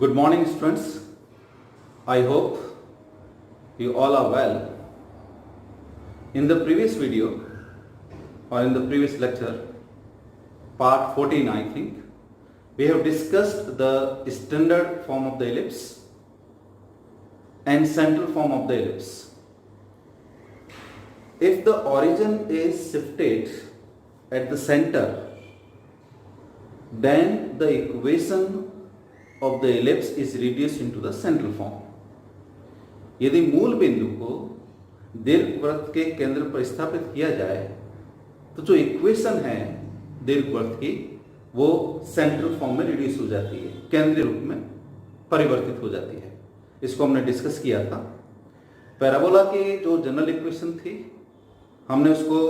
Good morning, students. I hope you all are well. In the previous video or in the previous lecture, part 14 I think, we have discussed the standard form of the ellipse and central form of the ellipse. If the origin is shifted at the center, then the equation of the ellipse is reduced into the central form. यदि मूल बिंदु को दीर्घवृत्त के केंद्र पर स्थापित किया जाए तो जो इक्वेशन है दीर्घवृत्त की वो सेंट्रल फॉर्म में रिड्यूस हो जाती है, केंद्रीय रूप में परिवर्तित हो जाती है। इसको हमने डिस्कस किया था। पैराबोला की जो जनरल इक्वेशन थी हमने उसको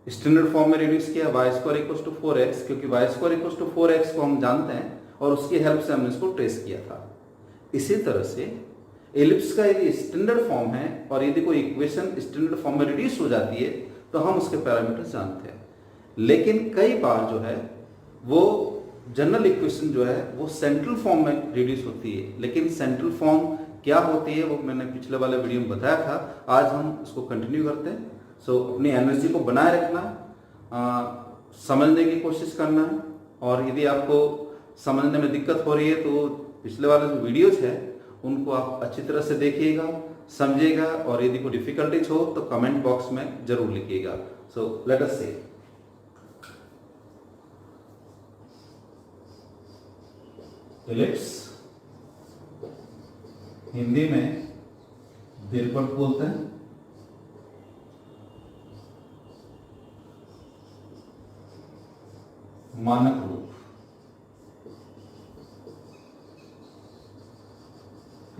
स्टैंडर्ड फॉर्म में रिड्यूस किया, y square equals to 4x, क्योंकि y square equals to 4x को हम जानते हैं और उसकी हेल्प से हमने इसको ट्रेस किया था। इसी तरह से एलिप्स का यदि स्टैंडर्ड फॉर्म है और यदि कोई इक्वेशन स्टैंडर्ड फॉर्म में रिड्यूस हो जाती है तो हम उसके पैरामीटर्स जानते हैं। लेकिन कई बार जो है वो जनरल इक्वेशन जो है वो सेंट्रल फॉर्म में रिड्यूस होती है, लेकिन सेंट्रल फॉर्म क्या होती है वो मैंने पिछले वाले वीडियो में बताया था। आज हम इसको कंटिन्यू करते हैं। अपनी एनर्जी को बनाए रखना, समझने की कोशिश करना है, और यदि आपको समझने में दिक्कत हो रही है तो पिछले वाले जो वीडियोज है उनको आप अच्छी तरह से देखिएगा, समझिएगा, और यदि कोई डिफिकल्टीज हो तो कमेंट बॉक्स में जरूर लिखिएगा। सो लेट अस से एलिप्स हिंदी में दीर्घवृत्त बोलते हैं। मानक रूप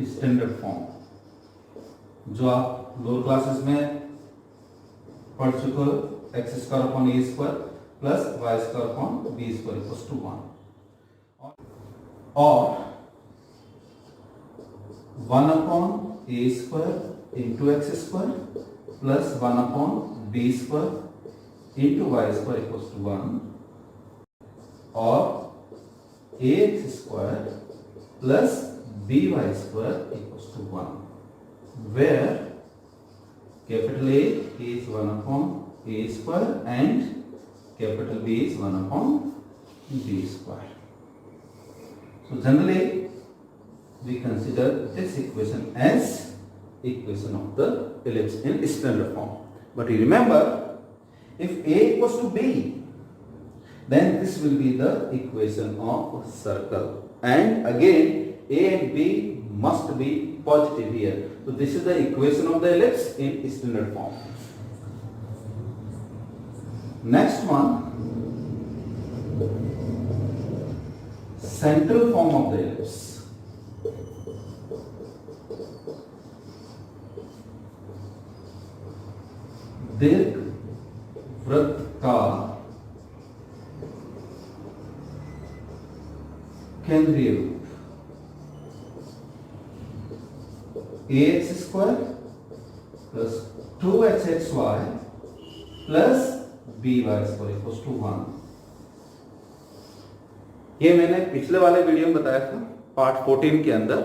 स्टैंडर्ड फॉर्म जो आप लोअर क्लासेस में पढ़ चुके हो, x square upon a square plus y square upon b square equals to 1, और 1 upon a square into x square plus 1 upon b square into y square equals to 1, और a x square plus b y square equals to 1, where capital A is 1 upon A square and capital B is 1 upon B square. So generally we consider this equation as equation of the ellipse in standard form. But you remember, if A equals to B, then this will be the equation of a circle, and again A and B must be positive here. So this is the equation of the ellipse in standard form. Next one, central form of the ellipse. दीर्घवृत्त का केंद्रीय रूप ax square plus 2xxy plus by square equals to 1। ये मैंने पिछले वाले video में बताया था पार्ट 14 के अंदर।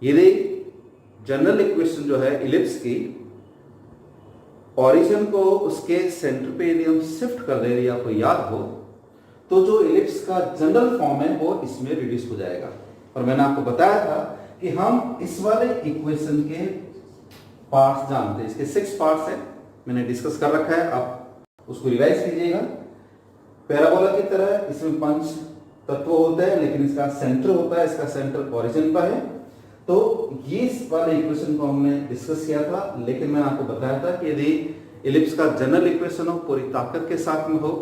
यदि जनरल इक्वेशन जो है इलिप्स की ओरिजिन को उसके सेंटर पे यदि हम शिफ्ट कर दे, या आपको याद हो, तो जो इलिप्स का जनरल फॉर्म है वो इसमें रिड्यूस हो जाएगा। और मैंने आपको बताया था कि हम इस वाले इक्वेशन के पार्ट्स जानते हैं, इसके 6 पार्ट्स हैं, मैंने डिस्कस कर रखा है, आप उसको रिवाइज कीजिएगा। पैराबोला की तरह इसमें 5 तत्व होते हैं, लेकिन इसका सेंटर होता है, इसका सेंटर ओरिजिन पर है। तो ये इस वाले इक्वेशन को हमने डिस्कस किया था, लेकिन मैंने आपको बताया था कि यदि इलिप्स का जनरल इक्वेशन हो, पूरी ताकत के साथ में हो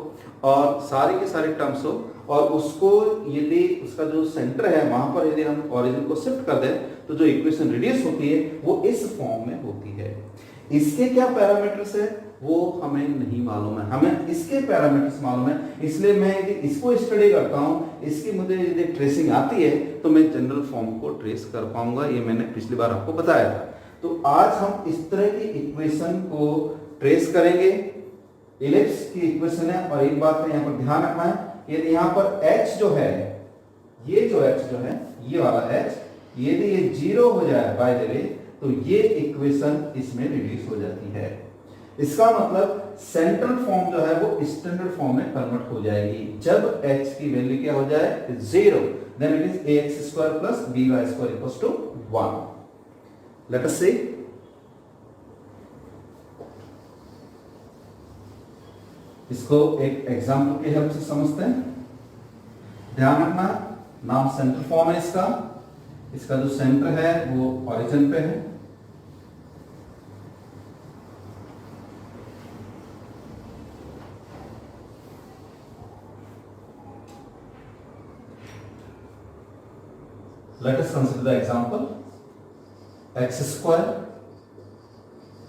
और सारे के सारे टर्म्स हो, और उसको यदि उसका जो सेंटर है वहां पर यदि हम ओरिजिन को शिफ्ट कर दें तो जो इक्वेशन रिड्यूस होती है वो इस फॉर्म में होती है। इसके क्या पैरामीटर्स है वो हमें नहीं मालूम है, हमें इसके पैरामीटर्स मालूम है। इसलिए मैं यदि इसको स्टडी करता हूँ, इसकी मुझे यदि ट्रेसिंग आती है तो मैं जनरल फॉर्म को ट्रेस कर पाऊंगा। ये मैंने पिछली बार आपको बताया था। तो आज हम इस तरह की इक्वेशन को ट्रेस करेंगे। इलिप्स की इक्वेशन है, और एक बात का यहाँ पर ध्यान रखना है, यदि यहाँ पर h जो है ये जो h जो है, ये वाला h, यदि ये 0 हो जाए बाय द वे, तो ये इक्वेशन इसमें रिड्यूस हो जाती है। इसका मतलब सेंट्रल फॉर्म जो है वो स्टैंडर्ड फॉर्म में कन्वर्ट हो जाएगी जब h की वैल्यू क्या हो जाए 0, then it is ax square plus by square equals to 1। Let us see, इसको एक एग्जांपल की हेल्प से समझते हैं। ध्यान रखना, नाम सेंट्रल फॉर्म है इसका, इसका जो सेंटर है वो ओरिजिन पे है, let us consider the example x square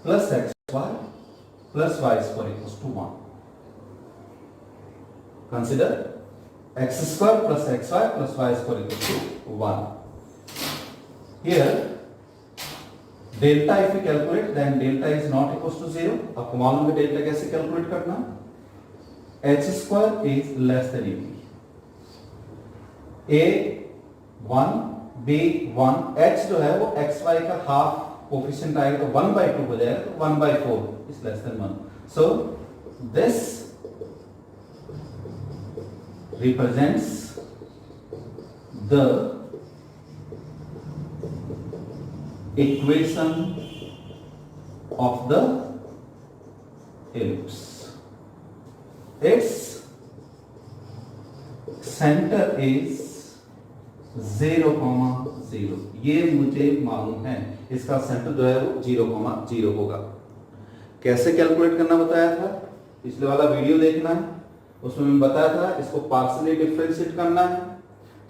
plus xy plus y square equals to 1. Consider x square plus xy plus y square equals to 1. Here delta if we calculate, then delta is not equals to 0. आपको मालूम है delta कैसे calculate करना, h square is less than a1 b1, h जो है वो xy का half coefficient आएगा तो 1/2 हो जाएगा, तो 1/4 is less than 1. So this represents the equation of the ellipse. Its center is 0,0, ये मुझे मालूम है, इसका सेंटर जो है वो 0,0 होगा। कैसे कैलकुलेट करना बताया था, पिछले वाला वीडियो देखना है, उसमें मैं बताया था इसको पार्शियली डिफरेंशिएट करना है,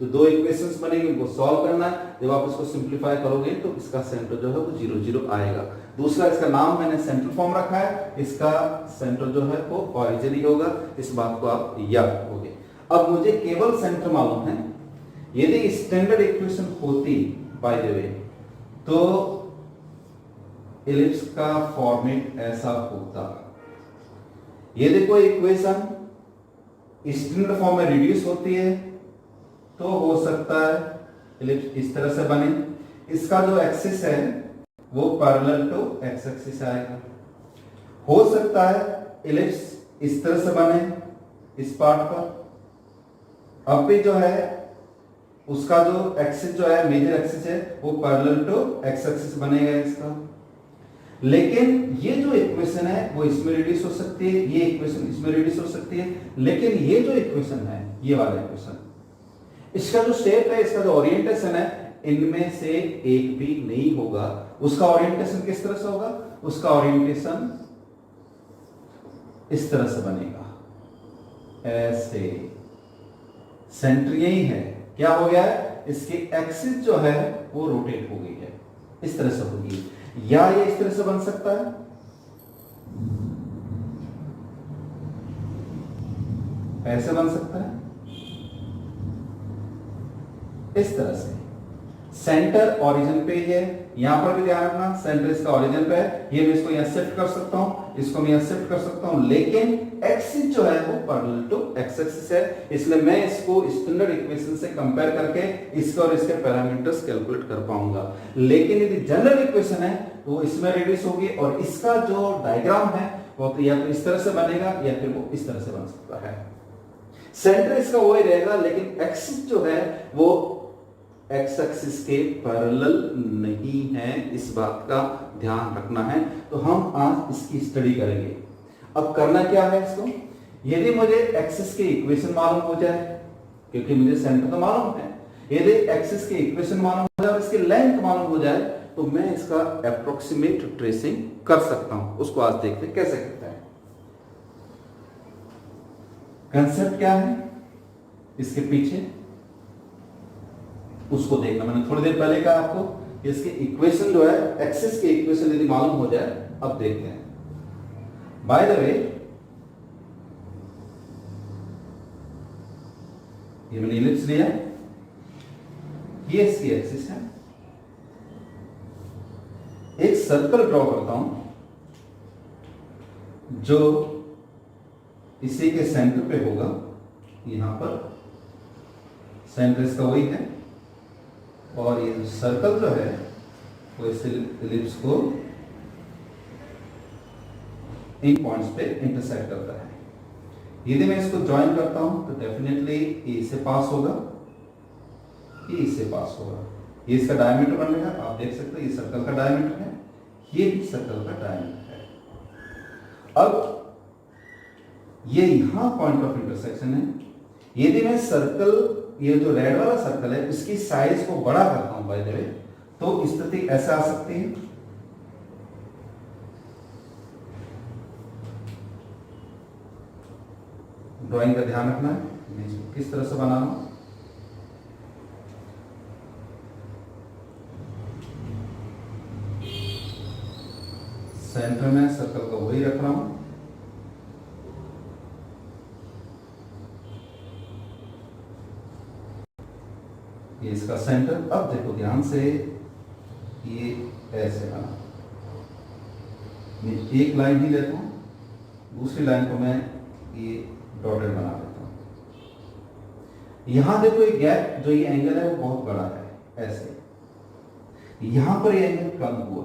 तो दो इक्वेशंस बनेंगे, उनको सॉल्व करना है। जब आप इसको सिंप्लीफाई करोगे तो इसका सेंटर जो है वो 0, 0 आएगा। दूसरा, इसका नाम मैंने सेंट्रल फॉर्म रखा है, इसका सेंटर जो है वो ओरिजिन ही होगा, इस बात को आप याद रखोगे। अब मुझे केवल सेंटर मालूम है, यदि स्टैंडर्ड इक्वेशन होती बाय द वे तो एलिप्स का फॉर्मेट ऐसा होता। यदि कोई इक्वेशन स्टैंडर्ड फॉर्म में रिड्यूस होती है तो हो सकता है एलिप्स इस तरह से बने, इसका जो एक्सिस है वो पैरेलल टू एक्स एक्सिस आएगा। हो सकता है एलिप्स इस तरह से बने इस पार्ट पर, अब भी जो है उसका जो एक्सिस जो है मेजर एक्सिस है वो पैरेलल टू एक्स एक्सिस बनेगा इसका। लेकिन ये जो इक्वेशन है वो इसमें रिड्यूस हो सकती है, ये इक्वेशन इसमें रिड्यूस हो सकती है, लेकिन ये जो इक्वेशन है, ये वाला इक्वेशन, इसका जो शेप है, इसका जो ओरिएंटेशन है, इनमें से एक भी नहीं होगा। उसका ओरिएंटेशन किस तरह से होगा, उसका ओरिएंटेशन इस तरह से बनेगा, ऐसे। सेंटर यही है, क्या हो गया है, इसकी एक्सिस जो है वो रोटेट हो गई है, इस तरह से होगी, या ये इस तरह से बन सकता है, ऐसे बन सकता है, इस तरह से। सेंटर ओरिजिन पे ही है, यहां पर भी ध्यान रखना, सेंटर इसका ओरिजिन पे है, ये मैं इसको यहां शिफ्ट कर सकता हूं, इसको मैं यहां शिफ्ट कर सकता हूं, लेकिन एक्सिस जो है वो पैरेलल टू एक्स एक्सिस है, इसलिए मैं इसको स्टैंडर्ड इक्वेशन से कंपेयर करके इसके और इसके पैरामीटर्स कैलकुलेट कर पाऊंगा। लेकिन यदि जनरल इक्वेशन है तो वो इसमें रिड्यूस होगी, और इसका जो डायग्राम है वो तो या तो इस तरह से बनेगा या फिर वो इस तरह से बन सकता है। सेंटर इसका वही रहेगा, लेकिन एक्सिस जो है वो एक्स एक्सिस के पैरेलल नहीं है, इस बात का ध्यान रखना है। तो हम आज इसकी स्टडी करेंगे। अब करना क्या है इसको, यदि मुझे एक्सिस के इक्वेशन मालूम हो जाए, क्योंकि मुझे सेंटर तो मालूम है, यदि एक्सिस के इक्वेशन मालूम हो जाए और इसकी लेंथ मालूम हो जाए तो मैं इसका अप्रोक्सीमेट ट्रेसिंग कर सकता हूं। उसको आज देखते हैं कैसे करता है। कंसेप्ट क्या है इसके पीछे, उसको देखना। मैंने थोड़ी देर पहले कहा आपको कि इसके इक्वेशन जो है, एक्सिस के इक्वेशन यदि मालूम हो जाए, अब देखते हैं। बाय द वे, ये मैंने इलिप्स लिया, ये इसकी एक्सिस है, एक सर्कल ड्रॉ करता हूं जो इसी के सेंटर पे होगा, यहां पर सेंटर इसका वही है, और ये सर्कल जो है वो इस इलिप्स को इन पॉइंट्स पे इंटरसेक्ट करता है। यदि मैं इसको ज्वाइन करता हूं तो डेफिनेटली ये इससे पास होगा, ये इससे पास होगा, ये इसका डायमीटर बनेगा। आप देख सकते हो ये सर्कल का डायमीटर है, ये भी सर्कल का डायमीटर है। अब ये यहां पॉइंट ऑफ इंटरसेक्शन है। यदि मैं सर्कल, ये जो रेड वाला सर्कल है, इसकी साइज को बड़ा करता हूं बाय द वे, तो स्थिति ऐसा आ सकती है। ड्राइंग का ध्यान रखना है, मैं इसको किस तरह से बना रहा हूं। सेंटर में सर्कल का वही रख रहा हूं, ये इसका सेंटर। अब देखो ध्यान से, ये ऐसे बना, मैं एक लाइन ही लेता हूं, दूसरी लाइन को मैं ये डॉटेड बना देता हूं। यहां देखो ये गैप, जो ये एंगल है वो बहुत बड़ा है, ऐसे यहां पर ये एंगल कम हुआ,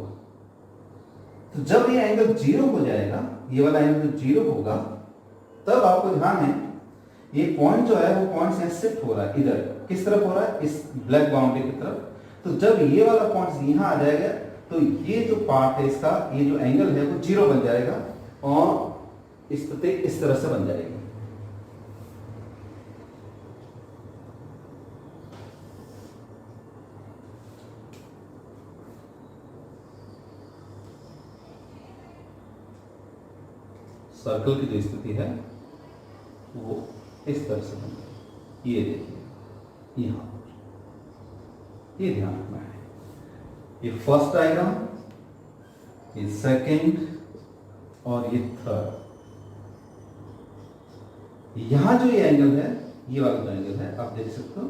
तो जब ये एंगल 0 हो जाएगा, ये वाला एंगल 0 होगा, तब आपको ध्यान है ये पॉइंट जो है वो पॉइंट से शिफ्ट हो रहा है इधर। किस तरफ हो रहा है? इस ब्लैक बाउंड्री की तरफ। तो जब ये वाला पॉइंट यहां आ जाएगा तो ये जो पार्ट है इसका, ये जो एंगल है वो 0 बन जाएगा और स्थिति इस तरह से बन जाएगी। सर्कल की जो स्थिति है वो इस तरह से बन जाएगी। ये देखिए यहां पर, ये ध्यान रखना है। ये फर्स्ट डायग्राम, ये सेकंड और ये थर्ड। यहां जो ये एंगल है, ये वाला जो एंगल है, आप देख सकते हो,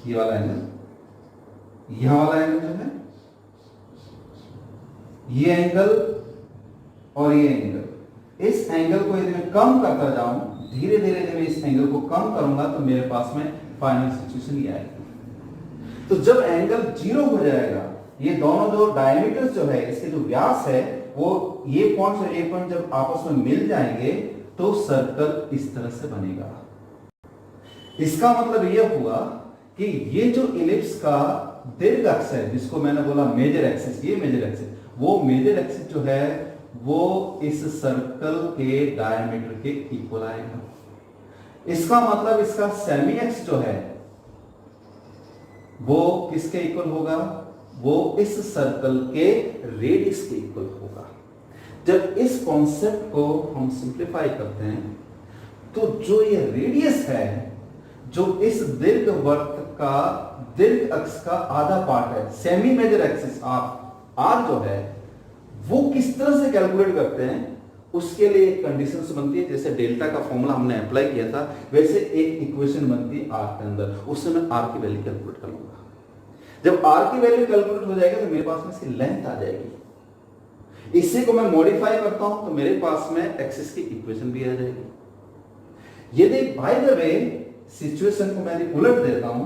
ये वाला एंगल, यहां वाला एंगल जो है, ये एंगल और ये एंगल, इस एंगल को यदि मैं कम करता जाऊं, धीरे धीरे जब मैं इस एंगल को कम करूंगा तो मेरे पास में फाइनल सिचुएशन ये आएगी। तो जब एंगल 0 हो जाएगा, ये दोनों जो डायमीटर जो है, इसके जो व्यास है, वो ये पॉइंट और ये पॉइंट जब आपस में मिल जाएंगे तो सर्कल इस तरह से बनेगा। इसका मतलब यह हुआ कि ये जो इलिप्स का दीर्घ अक्ष है, जिसको मैंने बोला मेजर एक्सिस, ये मेजर एक्सिस, वो मेजर एक्सिस जो है वो इस सर्कल के डायमीटर के इक्वल आएगा। इसका मतलब इसका सेमी एक्स जो है वो किसके इक्वल होगा? वो इस सर्कल के रेडियस के इक्वल होगा। जब इस कॉन्सेप्ट को हम सिंप्लीफाई करते हैं तो जो ये रेडियस है, जो इस दीर्घवृत्त का दीर्घ अक्ष का आधा पार्ट है, सेमी मेजर एक्सिस आर जो है, वो किस तरह से कैलकुलेट करते हैं, उसके लिए एक कंडीशन बनती है। जैसे डेल्टा का फॉर्मूला हमने अप्लाई किया था, वैसे एक इक्वेशन बनती है आर के अंदर, उससे मैं आर की वैल्यू कैलकुलेट कर लूंगा। जब आर की वैल्यू कैलकुलेट हो जाएगा तो मेरे पास में इसकी लेंथ आ जाएगी। इसी को मैं मॉडिफाई करता हूं तो मेरे पास में एक्सिस की इक्वेशन भी आ जाएगी। यदि बाय द वे सिचुएशन को मैं उलट देता हूं,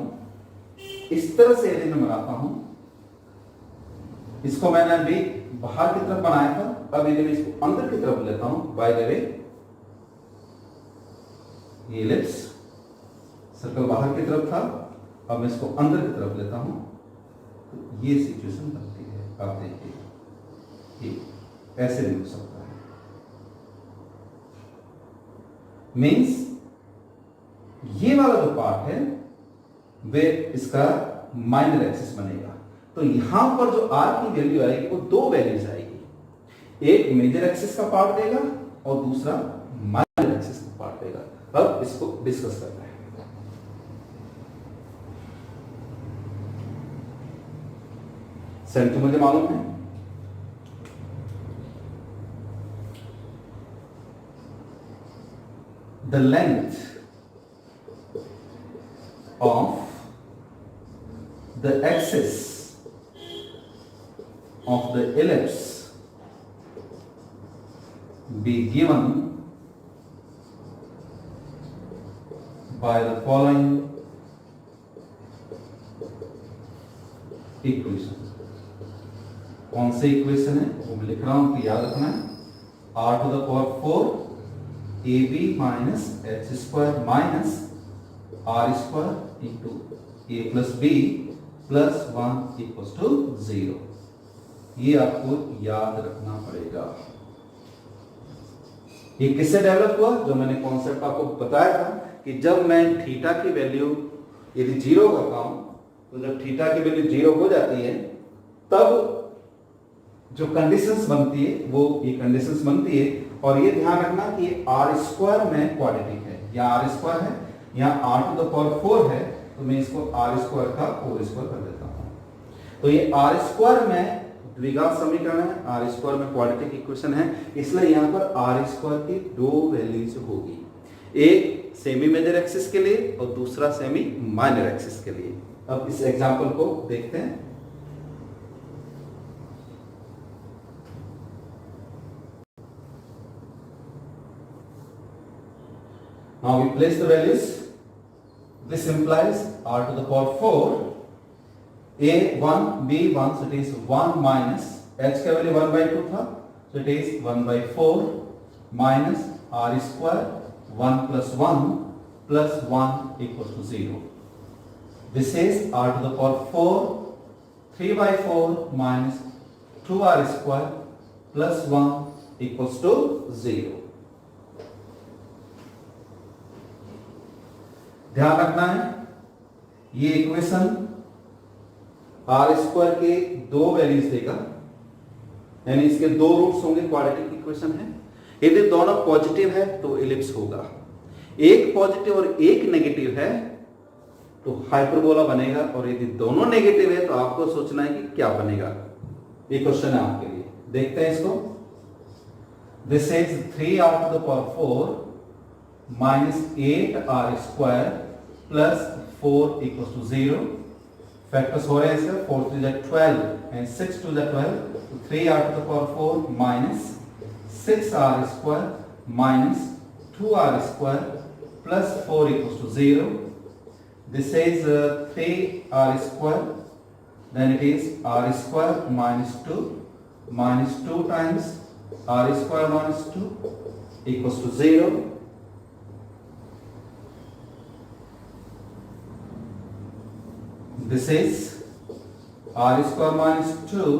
इस तरह से यदि मैं बनाता हूं, इसको मैंने अभी बाहर की तरफ बनाया था, अब यदि मैं इसको अंदर की तरफ लेता हूं, बाय द वे ये इलिप्स सर्कल बाहर की तरफ था, अब मैं इसको अंदर की तरफ लेता हूं तो ये सिचुएशन बनती है। आप देखिए ये ऐसे भी हो सकता है, मींस ये वाला जो पार्ट है वे इसका माइनर एक्सिस बनेगा। तो यहां पर जो आर की वैल्यू आएगी वो दो वैल्यूज आएगी, एक मेजर एक्सिस का पार्ट देगा और दूसरा माइनर एक्सिस का पार्ट देगा। अब इसको डिस्कस करना है। सेंटर मुझे मालूम है, the length of the axis of the ellipse be given by the following equation. कौन सी इक्वेशन है वो मैं लिख रहा हूं, तो याद रखना है r to the power 4 ab minus h square minus r square into a plus b plus 1 equals to 0। ये आपको याद रखना पड़ेगा। ये किससे डेवलप हुआ? जो मैंने कॉन्सेप्ट आपको बताया था कि जब मैं थीटा की वैल्यू यदि 0 करता हूं, तो जब थीटा की वैल्यू 0 हो जाती है तब जो कंडीशंस बनती है वो ये कंडीशंस बनती है। और ये ध्यान रखना कि आर स्क्वायर में क्वाड्रेटिक है, या आर स्क्वायर है या r to the power 4 है, तो मैं इसको आर स्क्वायर का होल स्क्वायर कर देता हूं। तो ये आर स्क्वायर में द्विघात समीकरण है, आर स्क्वायर में क्वाड्रेटिक इक्वेशन है, इसलिए यहां पर आर स्क्वायर की दो वैल्यूज होगी, एक सेमी मेजर एक्सिस के लिए और दूसरा सेमी माइनर एक्सिस के लिए। अब इस एग्जांपल को देखते हैं। Now we place the values. This implies r to the power 4 a1 b1, so it is 1 minus h का वैल्यू 1/2 था, so it is 1/4 minus r square 1 plus 1 plus 1 equals to 0. This is r to the power 4 3/4 minus 2r square plus 1 equals to 0। ध्यान रखना है ये equation are square के दो values देगा, यानी इसके दो रूट्स होंगे, क्वाड्रेटिक इक्वेशन है। यदि दोनों पॉजिटिव है तो इलिप्स होगा, एक पॉजिटिव और एक नेगेटिव है तो हाइपरबोला बनेगा, और यदि दोनों नेगेटिव है तो आपको सोचना है कि क्या बनेगा। ये क्वेश्चन है आपके लिए, देखते हैं इसको। This is 3r to the power 4 minus 8r square plus 4 equals to 0। Factors हो रहे हैं इसका, 4 to the 12 and 6 to the 12, तो 3r to the power 4 minus 6r square minus 2r square plus 4 equals to 0। This is 3r square, then it is r square minus 2 times r square minus 2 equals to 0। This is r square minus 2,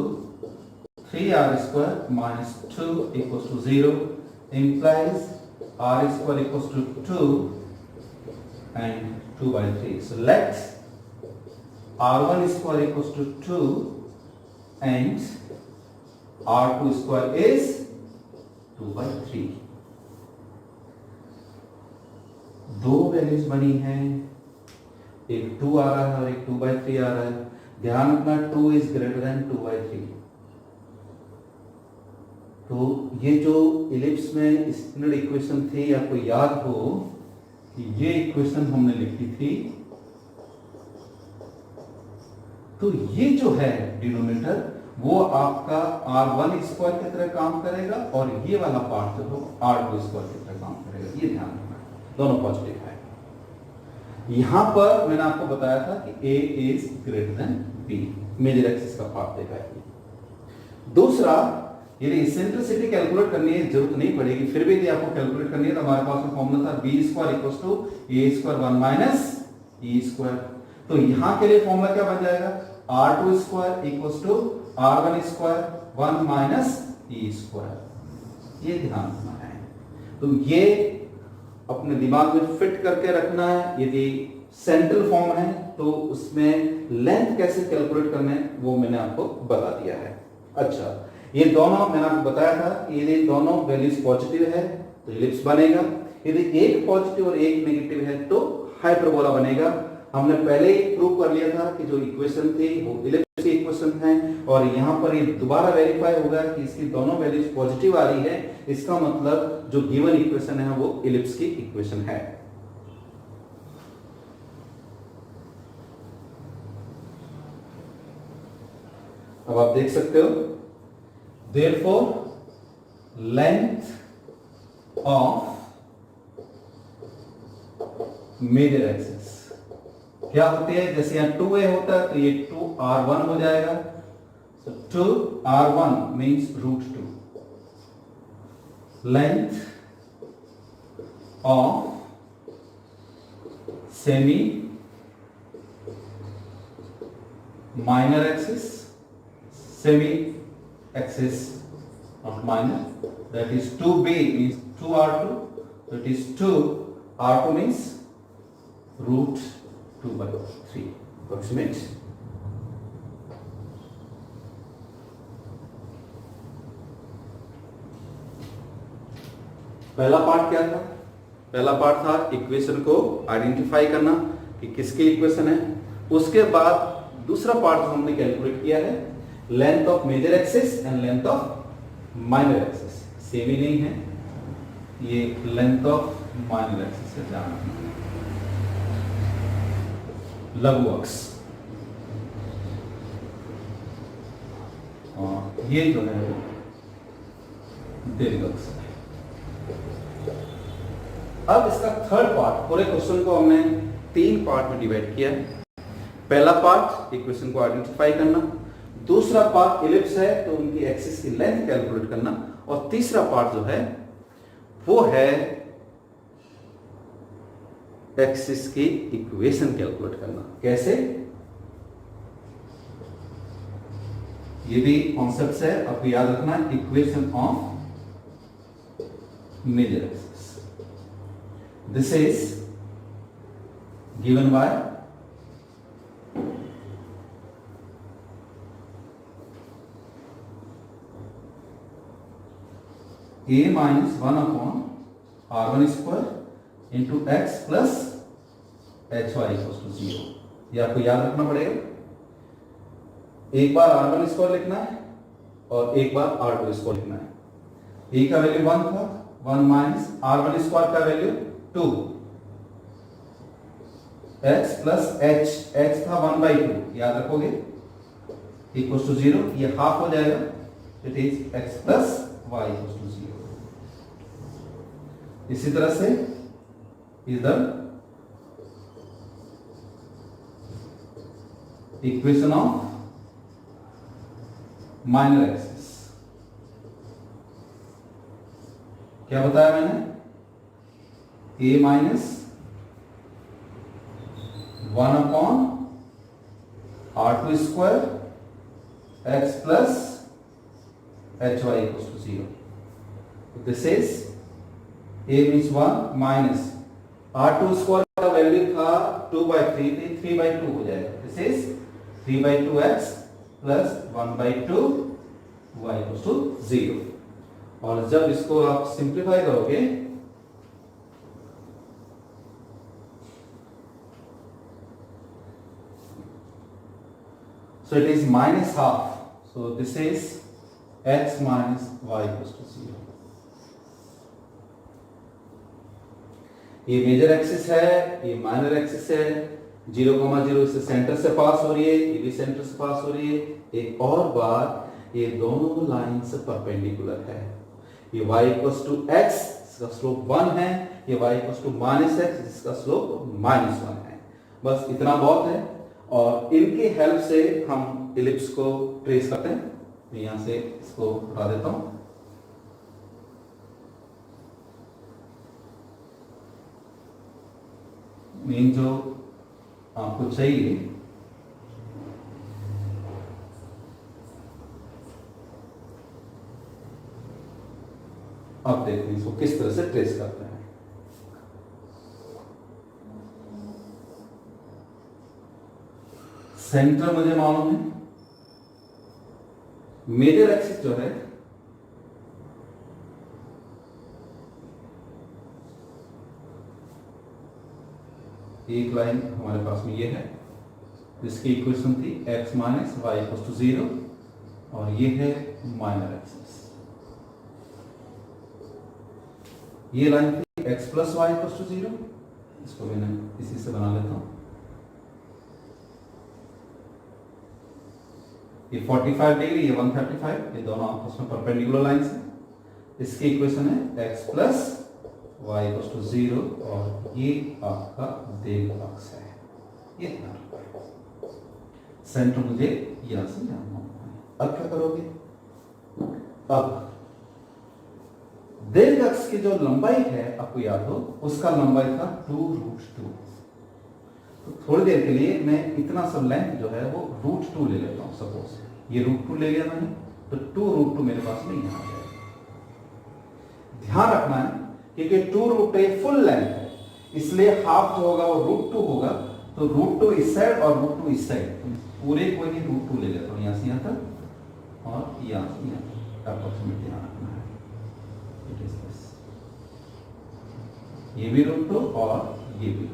3r square minus 2 equals to 0, implies r square equals to 2 and 2/3. So let r1 square equals to 2 and r2 square is 2/3। दो values बनी हैं, एक 2 आ रहा है और एक 2/3 आ रहा है। ध्यान रखना 2 इज ग्रेटर देन 2/3। तो ये जो इलिप्स में स्टैंडर्ड इक्वेशन थी, आपको याद हो कि ये इक्वेशन हमने लिखी थी, तो ये जो है डिनोमिनेटर वो आपका r1 स्क्वायर की तरह काम करेगा और ये वाला पार्ट जो r2 स्क्वायर की तरह काम करेगा। ये ध्यान रखना, दोनों पॉजिटिव है। यहां पर मैंने आपको बताया था कि a is greater than b, major axis का पार्ट देखा है। दूसरा, यदि इसेंट्रिसिटी कैलकुलेट करनी है, जरूरत नहीं पड़ेगी, फिर भी यदि आपको कैलकुलेट करनी है तो हमारे पास में फॉर्मूला था b square equals to a square 1 minus e square. तो यहां के लिए फॉर्मूला क्या बन जाएगा, r2 square equals to r1 square 1 minus e square. ये ध्यान रखना है, तो ये अपने दिमाग में फिट करके रखना है। यदि सेंट्रल फॉर्म है तो उसमें लेंथ कैसे कैलकुलेट करना है वो मैंने आपको बता दिया है। अच्छा, ये दोनों मैंने आपको बताया था कि यदि दोनों वैल्यूज पॉजिटिव है तो इलिप्स बनेगा, यदि एक पॉजिटिव और एक नेगेटिव है तो हाइपरबोला बनेगा। हमने पहले ही प्रूव कर लिया था कि जो इक्वेशन थी वो इलिप्स की इक्वेशन है, और यहाँ पर ये दोबारा वेरीफाई होगा कि इसकी दोनों वैल्यूज पॉजिटिव आ रही है, इसका मतलब जो गिवन इक्वेशन है वो इलिप्स की इक्वेशन है। अब आप देख सकते हो, therefore length of major axis क्या होती है, जैसे यहाँ 2a होता है तो ये 2r1 हो जाएगा। So 2r1 means √2. Length of semi minor axis, semi axis not minor, that is 2b means 2r2, so it is 2r2 means √2/3 approximate. पहला पार्ट क्या था? पहला पार्ट था इक्वेशन को आइडेंटिफाई करना कि किसके इक्वेशन है। उसके बाद दूसरा पार्ट हमने कैलकुलेट किया है length of major axis and length of minor axis. Same ही नहीं है, ये लेंथ ऑफ माइनर एक्सिस है, ध्यान रखना। लघु अक्ष, और ये जो है दीर्घ अक्ष। अब इसका थर्ड पार्ट, पूरे क्वेश्चन को हमने 3 पार्ट में डिवाइड किया है। पहला पार्ट इक्वेशन को आइडेंटिफाई करना, दूसरा पार्ट इलिप्स है तो उनकी एक्सिस की लेंथ कैलकुलेट करना, और तीसरा पार्ट जो है वो है एक्सिस की इक्वेशन कैलकुलेट करना। कैसे, ये भी कॉन्सेप्ट है, आपको याद रखना। Equation of major axis, this is given by a minus 1 upon r1 square into x plus hy equals to 0। ये आपको याद रखना पड़ेगा। एक बार r1 स्क्वायर लिखना है और एक बार r2 स्क्वायर लिखना है। a का वैल्यू 1 था, 1 माइनस r1 स्क्वायर का वैल्यू 2, x प्लस h था 1/2, याद रखोगे, इक्वल्स टू 0। ये हाफ हो जाएगा, it is x plus y equals to 0। इसी तरह से इधर इक्वेशन ऑफ माइनर एक्सिस, क्या बताया मैंने, a minus 1 upon r2 square x plus hy equals to 0। This is a means 1 minus r2 square का वैल्यू था 2/3, 3/2 हो जाएगा। This is 3/2x plus 1/2 y equals to 0। और जब इसको आप सिंप्लीफाई करोगे so it is minus half, so this is x minus y equals to 0। ये मेजर एक्सिस है, ये माइनर एक्सिस है। 0,0 इससे सेंटर से पास हो रही है, ये भी सेंटर से पास हो रही है। एक और बात, ये दोनों लाइंस परपेंडिकुलर है। ये y इक्वल्स टू x जिसका स्लोप 1 है, ये y इक्वल्स टू -x जिसका स्लोप -1 है। बस इतना बहुत है, और इनकी हेल्प से हम इलिप्स को ट्रेस करते हैं। मैं यहां से इसको हटा देता हूं। मेन जो आपको चाहिए अब देखते हैं इसको किस तरह से ट्रेस करते हैं। सेंटर मुझे मालूम है, मेजर एक्सिस जो है एक लाइन हमारे पास में ये है, जिसकी इक्वेशन थी x minus y equals to 0, और ये है माइनर एक्सिस। ये लाइन थी x plus y equals to 0, इसको मैंने इसी से बना लेता हूं। ये 45 डिग्री, ये 135, ये दोनों आपस में परपेंडिकुलर लाइंस हैं। इसकी इक्वेशन है x plus y equals to 0, और ये आपका दीर्घ अक्ष है। ये ध्यान रखो, सेंटर मुझे यहां से यहां। अब क्या करोगे, अब दीर्घ अक्ष की जो लंबाई है आपको याद हो, उसका लंबाई था 2√2। तो थोड़ी देर के लिए मैं इतना सब लेंथ जो है वो √2 ले लेता हूं। सपोज ये √2 ले लिया मैंने, तो 2√2 मेरे पास में यहां आ जाएगा। ध्यान रखना है क्योंकि 2√2 फुल लेंथ है, इसलिए हाफ जो होगा वो √2 होगा। तो √2 इस साइड और √2 इस साइड, पूरे को ही √2 ले लेता हूं, यहां से यहां तक और यहां से यहां तक अप्रोक्सीमेट ध्यान रखना है। इट इज दिस, ये भी √2 और ये भी √2।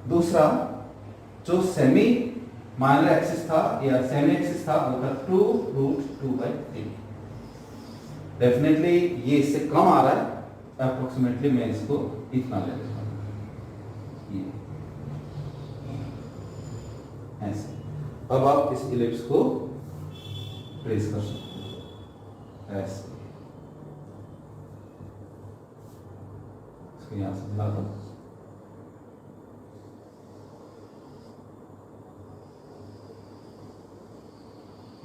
दूसरा जो सेमी माइनर एक्सिस था या सेमी एक्सिस था वो था 2√2/3। डेफिनेटली ये इससे कम आ रहा है, अप्रोक्सीमेटली मैं इसको इतना ले लेता हूं, ये ऐसे। अब आप इस इलिप्स को ट्रेस कर सकते हो ऐसे, इसको यहां से मिला दो।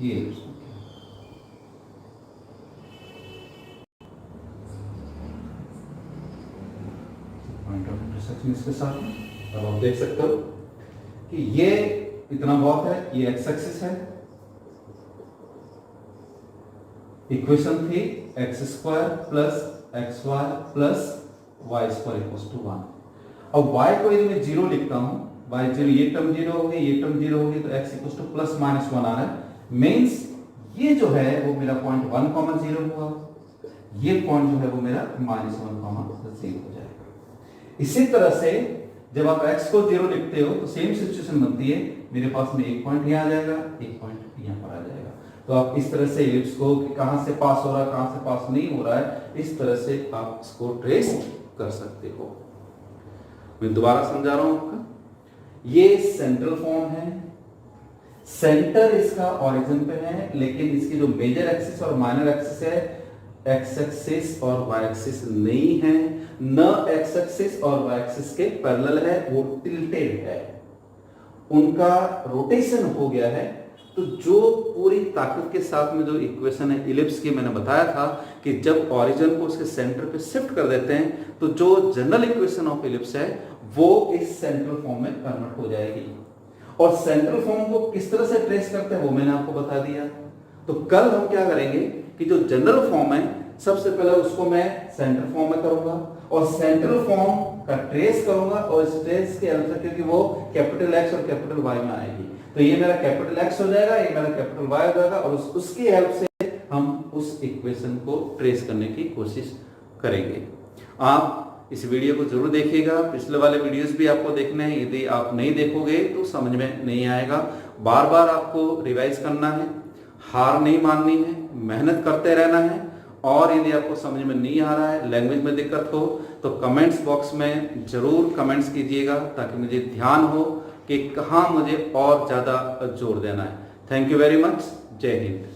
ये इलिप्स पॉइंट ऑफ इंटरसेक्शन इसके साथ में। अब आप देख सकते हो कि ये इतना बहुत है, ये एक्स एक्सिस है। इक्वेशन थी x² plus xy plus y² = 1। अब y को यदि मैं 0 लिखता हूं, y 0, ये टर्म 0 होगी, ये टर्म 0 होगी, तो x = +-1 आ रहा है। मीन्स ये जो है वो मेरा पॉइंट 1,0 हुआ, ये पॉइंट जो है वो मेरा -1,0 हो जाएगा। इसी तरह से जब आप x को 0 लिखते हो तो सेम सिचुएशन बनती है, मेरे पास में एक पॉइंट यहाँ आ जाएगा, एक पॉइंट यहाँ पर आ जाएगा। तो आप इस तरह से इलिप्स को कि कहां से पास हो रहा है, कहां से पास नहीं हो रहा है, इस तरह से आप इसको ट्रेस कर सकते हो। मैं दोबारा समझा रहा हूं आपका, ये सेंट्रल फॉर्म है, सेंटर इसका ओरिजिन पे है, लेकिन इसकी जो मेजर एक्सिस और माइनर एक्सिस है, एक्स एक्सिस और वाई एक्सिस नहीं है, न एक्स एक्सिस और वाई एक्सिस के पैरेलल है, वो टिल्टेड है, उनका रोटेशन हो गया है। तो जो पूरी ताकत के साथ में जो इक्वेशन है इलिप्स की, मैंने बताया था कि जब ओरिजिन को उसके सेंटर पे शिफ्ट कर देते हैं तो जो जनरल इक्वेशन ऑफ इलिप्स है वो इस सेंट्रल फॉर्म में कन्वर्ट हो जाएगी। और सेंट्रल फॉर्म को किस तरह से ट्रेस करते हैं वो मैंने आपको बता दिया। तो कल हम क्या करेंगे कि जो जनरल फॉर्म है सबसे पहले उसको मैं सेंट्रल फॉर्म में करूंगा और सेंट्रल फॉर्म का ट्रेस करूंगा, और इस ट्रेस के आंसर क्योंकि वो कैपिटल एक्स और कैपिटल वाई में आएगी, तो ये मेरा कैपिटल एक्स हो जाएगा, ये मेरा कैपिटल वाई हो जाएगा, और उसकी हेल्प से हम उस इक्वेशन को ट्रेस करने की कोशिश करेंगे। आप इस वीडियो को जरूर देखिएगा, पिछले वाले वीडियोस भी आपको देखने हैं, यदि आप नहीं देखोगे तो समझ में नहीं आएगा। बार बार आपको रिवाइज करना है, हार नहीं माननी है, मेहनत करते रहना है। और यदि आपको समझ में नहीं आ रहा है, लैंग्वेज में दिक्कत हो, तो कमेंट्स बॉक्स में जरूर कमेंट्स कीजिएगा ताकि मुझे ध्यान हो कि कहाँ मुझे और ज़्यादा जोर देना है। Thank you very much. जय हिंद।